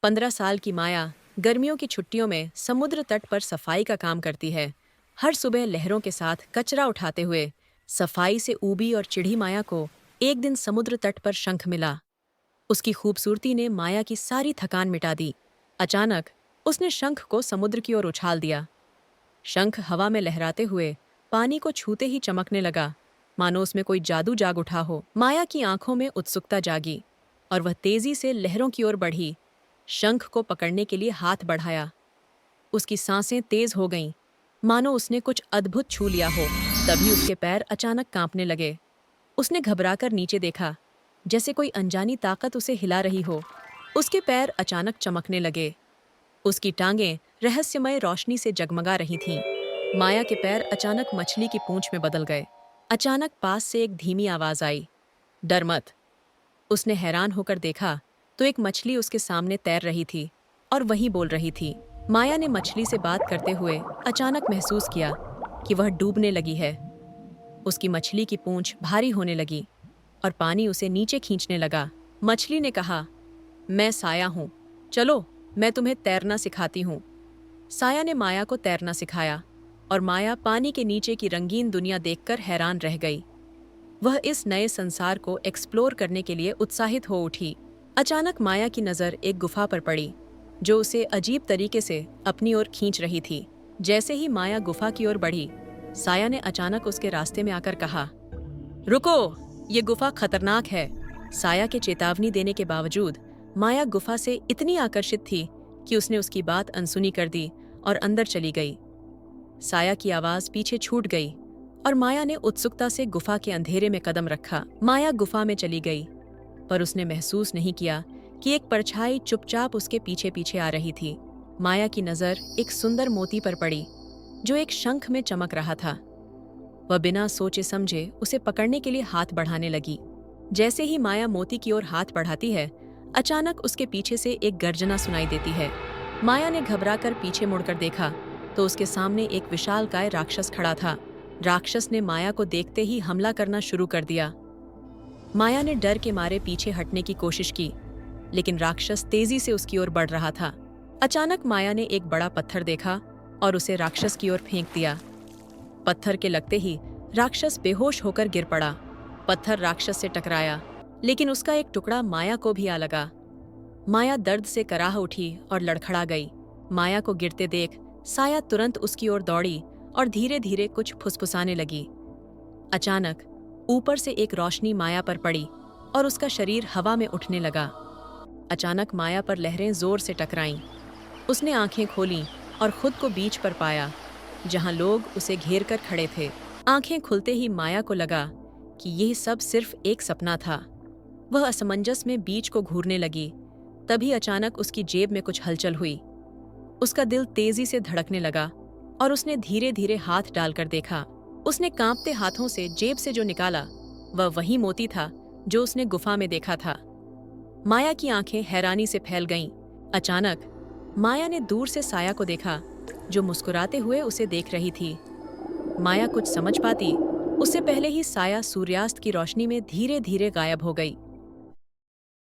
15 साल की माया गर्मियों की छुट्टियों में समुद्र तट पर सफाई का काम करती है। हर सुबह लहरों के साथ कचरा उठाते हुए सफाई से ऊबी और चिढ़ी माया को एक दिन समुद्र तट पर शंख मिला। उसकी खूबसूरती ने माया की सारी थकान मिटा दी। अचानक उसने शंख को समुद्र की ओर उछाल दिया। शंख हवा में लहराते हुए पानी को छूते ही चमकने लगा, मानो उसमें कोई जादू जाग उठा हो। माया की आंखों में उत्सुकता जागी और वह तेजी से लहरों की ओर बढ़ी। शंख को पकड़ने के लिए हाथ बढ़ाया। उसकी सांसें तेज हो गईं, मानो उसने कुछ अद्भुत छू लिया हो। तभी उसके पैर अचानक कांपने लगे। उसने घबराकर नीचे देखा, जैसे कोई अनजानी ताकत उसे हिला रही हो। उसके पैर अचानक चमकने लगे। उसकी टांगें रहस्यमय रोशनी से जगमगा रही थीं। माया के पैर अचानक मछली की पूंछ में बदल गए। अचानक पास से एक धीमी आवाज आई, डर मत। उसने हैरान होकर देखा तो एक मछली उसके सामने तैर रही थी और वही बोल रही थी। माया ने मछली से बात करते हुए अचानक महसूस किया कि वह डूबने लगी है। उसकी मछली की पूंछ भारी होने लगी और पानी उसे नीचे खींचने लगा। मछली ने कहा, मैं साया हूँ, चलो मैं तुम्हें तैरना सिखाती हूँ। साया ने माया को तैरना सिखाया और माया पानी के नीचे की रंगीन दुनिया देखकर हैरान रह गई। वह इस नए संसार को एक्सप्लोर करने के लिए उत्साहित हो उठी। अचानक माया की नज़र एक गुफा पर पड़ी, जो उसे अजीब तरीके से अपनी ओर खींच रही थी। जैसे ही माया गुफा की ओर बढ़ी, साया ने अचानक उसके रास्ते में आकर कहा, रुको, ये गुफा खतरनाक है। साया के चेतावनी देने के बावजूद माया गुफा से इतनी आकर्षित थी कि उसने उसकी बात अनसुनी कर दी और अंदर चली गई। साया की आवाज़ पीछे छूट गई और माया ने उत्सुकता से गुफा के अंधेरे में कदम रखा। माया गुफा में चली गई, पर उसने महसूस नहीं किया कि एक परछाई चुपचाप उसके पीछे पीछे आ रही थी। माया की नज़र एक सुंदर मोती पर पड़ी, जो एक शंख में चमक रहा था। वह बिना सोचे समझे उसे पकड़ने के लिए हाथ बढ़ाने लगी। जैसे ही माया मोती की ओर हाथ बढ़ाती है, अचानक उसके पीछे से एक गर्जना सुनाई देती है। माया ने घबराकर पीछे मुड़कर देखा तो उसके सामने एक विशालकाय राक्षस खड़ा था। राक्षस ने माया को देखते ही हमला करना शुरू कर दिया। माया ने डर के मारे पीछे हटने की कोशिश की, लेकिन राक्षस तेजी से उसकी ओर बढ़ रहा था। अचानक माया ने एक बड़ा पत्थर देखा और उसे राक्षस की ओर फेंक दिया। पत्थर के लगते ही राक्षस बेहोश होकर गिर पड़ा। पत्थर राक्षस से टकराया, लेकिन उसका एक टुकड़ा माया को भी आ लगा। माया दर्द से कराह उठी और लड़खड़ा गई। माया को गिरते देख साया तुरंत उसकी ओर दौड़ी और धीरे धीरे कुछ फुसफुसाने लगी। अचानक ऊपर से एक रोशनी माया पर पड़ी और उसका शरीर हवा में उठने लगा। अचानक माया पर लहरें जोर से टकराईं। उसने आंखें खोलीं और खुद को बीच पर पाया, जहां लोग उसे घेर कर खड़े थे। आंखें खुलते ही माया को लगा कि यह सब सिर्फ एक सपना था। वह असमंजस में बीच को घूरने लगी। तभी अचानक उसकी जेब में कुछ हलचल हुई। उसका दिल तेजी से धड़कने लगा और उसने धीरे धीरे हाथ डालकर देखा। उसने कांपते हाथों से जेब से जो निकाला, वह वही मोती था जो उसने गुफा में देखा था। माया की आंखें हैरानी से फैल गईं। अचानक माया ने दूर से साया को देखा, जो मुस्कुराते हुए उसे देख रही थी। माया कुछ समझ पाती उससे पहले ही साया सूर्यास्त की रोशनी में धीरे धीरे गायब हो गई।